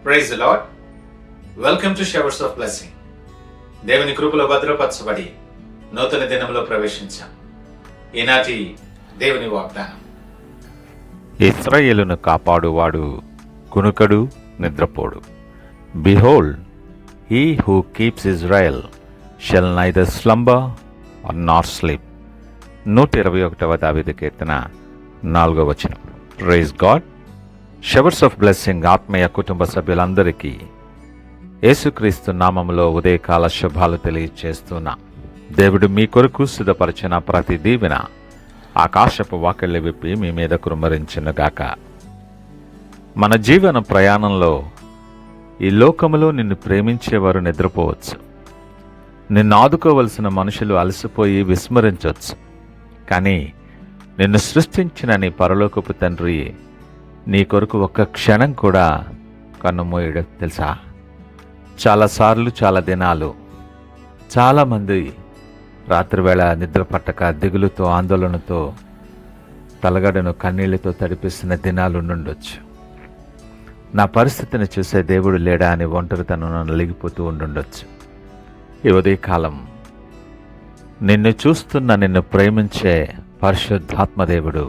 Praise the Lord. Welcome to showers of blessing. దేవుని కృపలో భద్రపరచబడి నూతన దినంలో ప్రవేశించాం. ఈనాటి దేవుని వాగ్దానం. ఇశ్రాయేలును కాపాడువాడు కునుకడు నిద్రపోడు. Behold, he who keeps Israel shall neither slumber or not sleep. 121వ దావీదు కీర్తన 4వ వచనం. Praise God. Showers of blessing ఆత్మీయ కుటుంబ సభ్యులందరికీ యేసుక్రీస్తు నామములో ఉదయకాల శుభాలు తెలియచేస్తున్నా. దేవుడు మీ కొరకు సిద్ధపరిచిన ప్రతి దీవెన ఆకాశపు వాకిళ్ళు విప్పి మీ మీద కుమ్మరించునుగాక. మన జీవన ప్రయాణంలో ఈ లోకములో నిన్ను ప్రేమించేవారు నిద్రపోవచ్చు. నిన్ను ఆదుకోవలసిన మనుషులు అలసిపోయి విస్మరించవచ్చు. కానీ నిన్ను సృష్టించిన నీ పరలోకపు తండ్రి నీ కొరకు ఒక్క క్షణం కూడా కన్నుమూయడు తెలుసా. చాలాసార్లు చాలా దినాలు చాలామంది రాత్రివేళ నిద్ర పట్టక దిగులుతో ఆందోళనతో తలగడను కన్నీళ్లతో తడిపిస్తున్న దినాలు నుండొచ్చు. నా పరిస్థితిని చూసే దేవుడు లేడా అని ఒంటరితనం నలిగిపోతూ ఉండుండొచ్చు. ఈ ఉదయకాలం నిన్ను చూస్తున్న నిన్ను ప్రేమించే పరిశుద్ధాత్మదేవుడు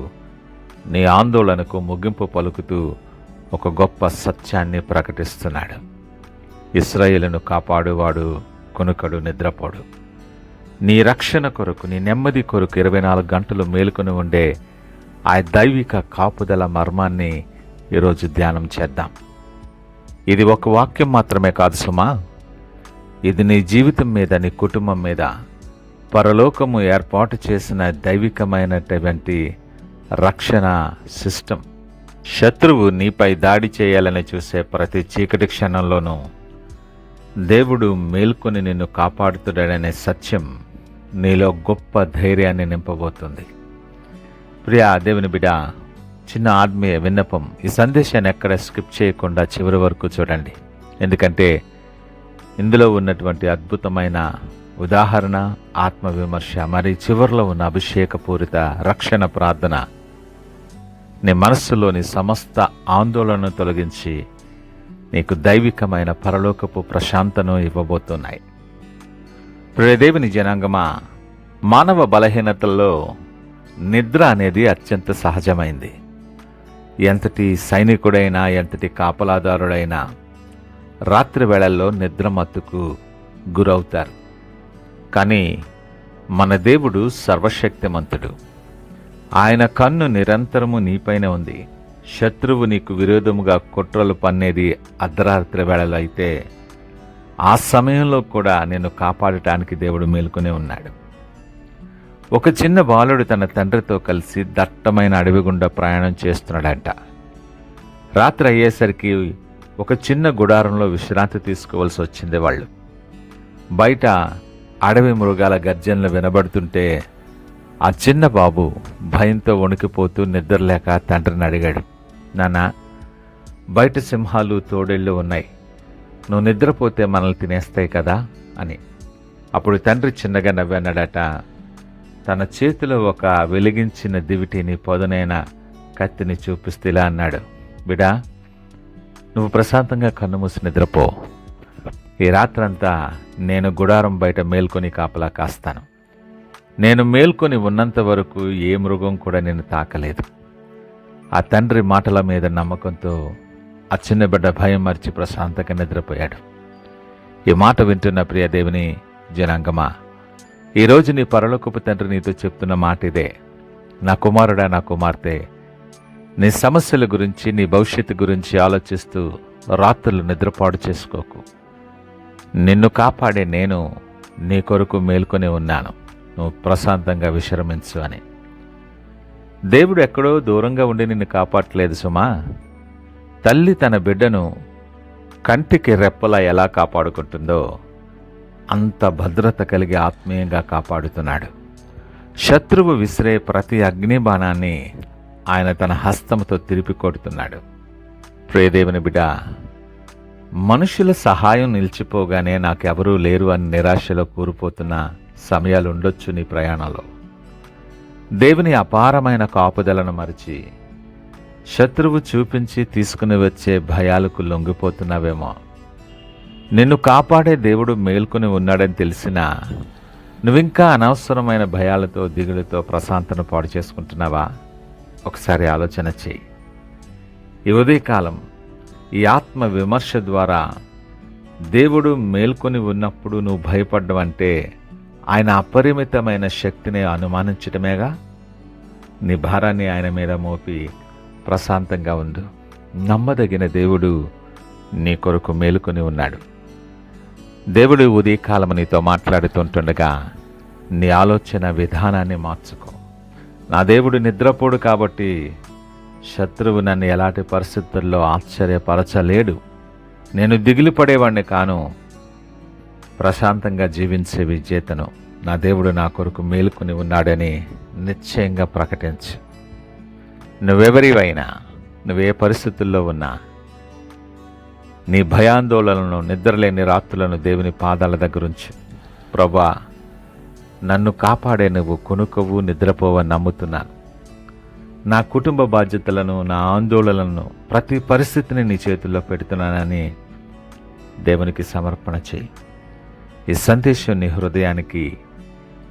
నీ ఆందోళనకు ముగింపు పలుకుతూ ఒక గొప్ప సత్యాన్ని ప్రకటిస్తున్నాడు. ఇశ్రాయేలును కాపాడువాడు కునుకడు నిద్రపోడు. నీ రక్షణ కొరకు, నీ నెమ్మది కొరకు 24 గంటలు మేలుకొని ఉండే ఆ దైవిక కాపుదల మర్మాన్ని ఈరోజు ధ్యానం చేద్దాం. ఇది ఒక వాక్యం మాత్రమే కాదు సుమా. ఇది నీ జీవితం మీద, నీ కుటుంబం మీద పరలోకము ఏర్పాటు చేసిన దైవికమైనటువంటి రక్షణ సిస్టమ్. శత్రువు నీపై దాడి చేయాలని చూసే ప్రతి చీకటి క్షణంలోనూ దేవుడు మేల్కొని నిన్ను కాపాడుతాడనే సత్యం నీలో గొప్ప ధైర్యాన్ని నింపబోతుంది. ప్రియా దేవుని బిడ్డ, చిన్న ఆత్మీయ విన్నపం. ఈ సందేశాన్ని ఎక్కడ స్కిప్ చేయకుండా చివరి వరకు చూడండి. ఎందుకంటే ఇందులో ఉన్నటువంటి అద్భుతమైన ఉదాహరణ, ఆత్మవిమర్శ, మరి చివరిలో ఉన్న అభిషేకపూరిత రక్షణ ప్రార్థన నీ మనస్సులోని సమస్త ఆందోళనను తొలగించి నీకు దైవికమైన పరలోకపు ప్రశాంతను ఇవ్వబోతున్నాయి. ప్రియదేవుని జనాంగమా, మానవ బలహీనతల్లో నిద్ర అనేది అత్యంత సహజమైంది. ఎంతటి సైనికుడైనా, ఎంతటి కాపలాదారుడైనా రాత్రి వేళల్లో నిద్ర మత్తుకు గురవుతారు. కానీ మన దేవుడు సర్వశక్తిమంతుడు. ఆయన కన్ను నిరంతరము నీపైన ఉంది. శత్రువు నీకు విరోధముగా కుట్రలు పన్నేది అర్ధరాత్రి వేళలో అయితే ఆ సమయంలో కూడా నిన్ను కాపాడటానికి దేవుడు మేలుకొని ఉన్నాడు. ఒక చిన్న బాలుడు తన తండ్రితో కలిసి దట్టమైన అడవి గుండా ప్రయాణం చేస్తున్నాడంట. రాత్రి అయ్యేసరికి ఒక చిన్న గుడారంలో విశ్రాంతి తీసుకోవాల్సి వచ్చింది. వాళ్ళు బయట అడవి మృగాల గర్జనలు వినబడుతుంటే ఆ చిన్న బాబు భయంతో వణికిపోతూ నిద్రలేక తండ్రిని అడిగాడు, నాన్న, బయట సింహాలు తోడేళ్ళు ఉన్నాయి, నువ్వు నిద్రపోతే మనల్ని తినేస్తాయి కదా అని. అప్పుడు తండ్రి చిన్నగా నవ్వన్నాడట. తన చేతిలో ఒక వెలిగించిన దివిటిని, పొదనైన కత్తిని చూపిస్తూ ఇలా అన్నాడు, బిడా, నువ్వు ప్రశాంతంగా కన్నుమూసి నిద్రపో. ఈ రాత్రంతా నేను గుడారం బయట మేల్కొని కాపలా కాస్తాను. నేను మేల్కొని ఉన్నంత వరకు ఏ మృగం కూడా నేను తాకలేదు. ఆ తండ్రి మాటల మీద నమ్మకంతో ఆ చిన్న బిడ్డ భయం మర్చి ప్రశాంతంగా నిద్రపోయాడు. ఈ మాట వింటున్న ప్రియ దేవుని జనాంగమా, ఈరోజు నీ పరలోకపు తండ్రి నీతో చెప్తున్న మాట ఇదే. నా కుమారుడా, నా కుమార్తె, నీ సమస్యల గురించి, నీ భవిష్యత్తు గురించి ఆలోచిస్తూ రాత్రులు నిద్రపాడు చేసుకోకు. నిన్ను కాపాడే నేను నీ కొరకు మేల్కొని ఉన్నాను, నువ్వు ప్రశాంతంగా విశ్రమించు అని. దేవుడు ఎక్కడో దూరంగా ఉండి నిన్ను కాపాడలేదు సుమా. తల్లి తన బిడ్డను కంటికి రెప్పలా ఎలా కాపాడుకుంటుందో అంత భద్రత కలిగి ఆత్మీయంగా కాపాడుతున్నాడు. శత్రువు విసిరే ప్రతి అగ్నిబాణాన్ని ఆయన తన హస్తముతో తిరిపి కొడుతున్నాడు. ప్రియదేవుని బిడ్డ, మనుషుల సహాయం నిలిచిపోగానే నాకెవరూ లేరు అని నిరాశలో కూరిపోతున్న సమయాలు ఉండొచ్చు నీ ప్రయాణంలో. దేవుని అపారమైన కాపుదలను మరిచి శత్రువు చూపించి తీసుకుని వచ్చే భయాలకు లొంగిపోతున్నావేమో. నిన్ను కాపాడే దేవుడు మేల్కొని ఉన్నాడని తెలిసినా నువ్వింకా అనవసరమైన భయాలతో, దిగులుతో ప్రశాంతను పాడు చేసుకుంటున్నావా? ఒకసారి ఆలోచన చెయ్యి. ఈ ఉదయకాలం ఈ ఆత్మ విమర్శ ద్వారా దేవుడు మేల్కొని ఉన్నప్పుడు నువ్వు భయపడ్డం అంటే ఆయన అపరిమితమైన శక్తిని అనుమానించటమేగా. నీ భారాన్ని ఆయన మీద మోపి ప్రశాంతంగా ఉండు. నమ్మదగిన దేవుడు నీ కొరకు మేలుకొని ఉన్నాడు. దేవుడు ఉదయకాలం నీతో మాట్లాడుతుంటుండగా నీ ఆలోచన విధానాన్ని మార్చుకో. నా దేవుడు నిద్రపోడు కాబట్టి శత్రువు నన్ను ఎలాంటి పరిస్థితుల్లో ఆశ్చర్యపరచలేడు. నేను దిగులు పడేవాడిని కాను, ప్రశాంతంగా జీవించే విజేతను. నా దేవుడు నా కొరకు మేలుకొని ఉన్నాడని నిశ్చయంగా ప్రకటించు. నువ్వెవరివైనా, నువ్వే పరిస్థితుల్లో ఉన్నా, నీ భయాందోళనలను, నిద్రలేని రాత్రులను దేవుని పాదాల దగ్గరుంచు. ప్రభా, నన్ను కాపాడే నువ్వు కొనుక్కవు, నిద్రపోవని నమ్ముతున్నాను. నా కుటుంబ బాధ్యతలను, నా ఆందోళనలను, ప్రతి పరిస్థితిని నీ చేతుల్లో పెడుతున్నానని దేవునికి సమర్పణ చేయి. ఈ సందేశం నీ హృదయానికి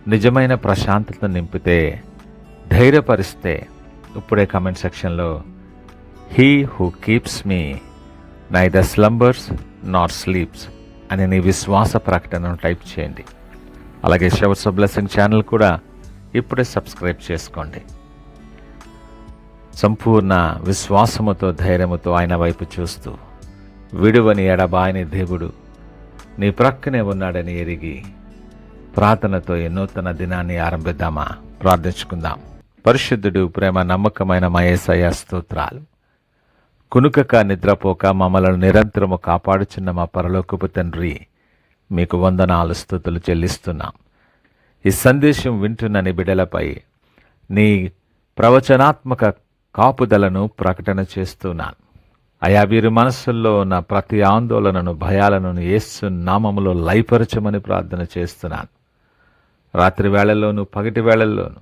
నిజమైన ప్రశాంతత నింపితే, ధైర్యపరిస్తే ఇప్పుడే కమెంట్ సెక్షన్లో he who keeps me neither slumbers not sleeps అని నీ విశ్వాస ప్రకటనను టైప్ చేయండి. అలాగే షవర్స్ ఆఫ్ బ్లెస్సింగ్ ఛానల్ కూడా ఇప్పుడే సబ్స్క్రైబ్ చేసుకోండి. సంపూర్ణ విశ్వాసముతో, ధైర్యముతో ఆయన వైపు చూస్తూ, విడువని ఎడబాయని దేవుడు నీ ప్రక్కనే ఉన్నాడని ఎరిగి ప్రార్థనతో ఈ నూతన దినాన్ని ఆరంభిద్దామా? ప్రార్థించుకుందాం. పరిశుద్ధుడు, ప్రేమ నమ్మకమైన మా యేసయ్య స్తోత్రాలు. కునుకక నిద్రపోక మమ్మల్ని నిరంతరము కాపాడుచున్న మా పరలోకపు తండ్రి, మీకు వందనాలు, స్తుతులు చెల్లిస్తున్నాం. ఈ సందేశం వింటున్న నీ బిడ్డలపై నీ ప్రవచనాత్మక కాపుదలను ప్రకటన చేస్తున్నాను. అయా, వీరి మనస్సుల్లో ఉన్న ప్రతి ఆందోళనను, భయాలను యేసు నామములో లయపరచమని ప్రార్థన చేస్తున్నాను. రాత్రి వేళల్లోనూ, పగటి వేళల్లోనూ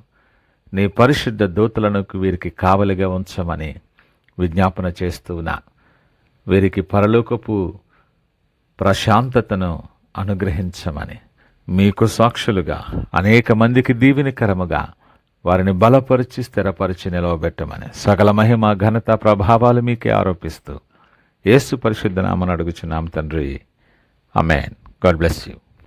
నీ పరిశుద్ధ దూతలను వీరికి కావలిగా ఉంచమని విజ్ఞాపన చేస్తున్నాను. వీరికి పరలోకపు ప్రశాంతతను అనుగ్రహించమని, మీకు సాక్షులుగా అనేక మందికి దీవెనకరముగా వారిని బలపరిచి, స్థిరపరిచి నిలవబెట్టమని సకల మహిమ, ఘనత, ప్రభావాలు మీకే ఆరోపిస్తూ యేసు పరిశుద్ధ నామమున అడుగుచున్నాం తండ్రి. ఆమేన్. God bless you.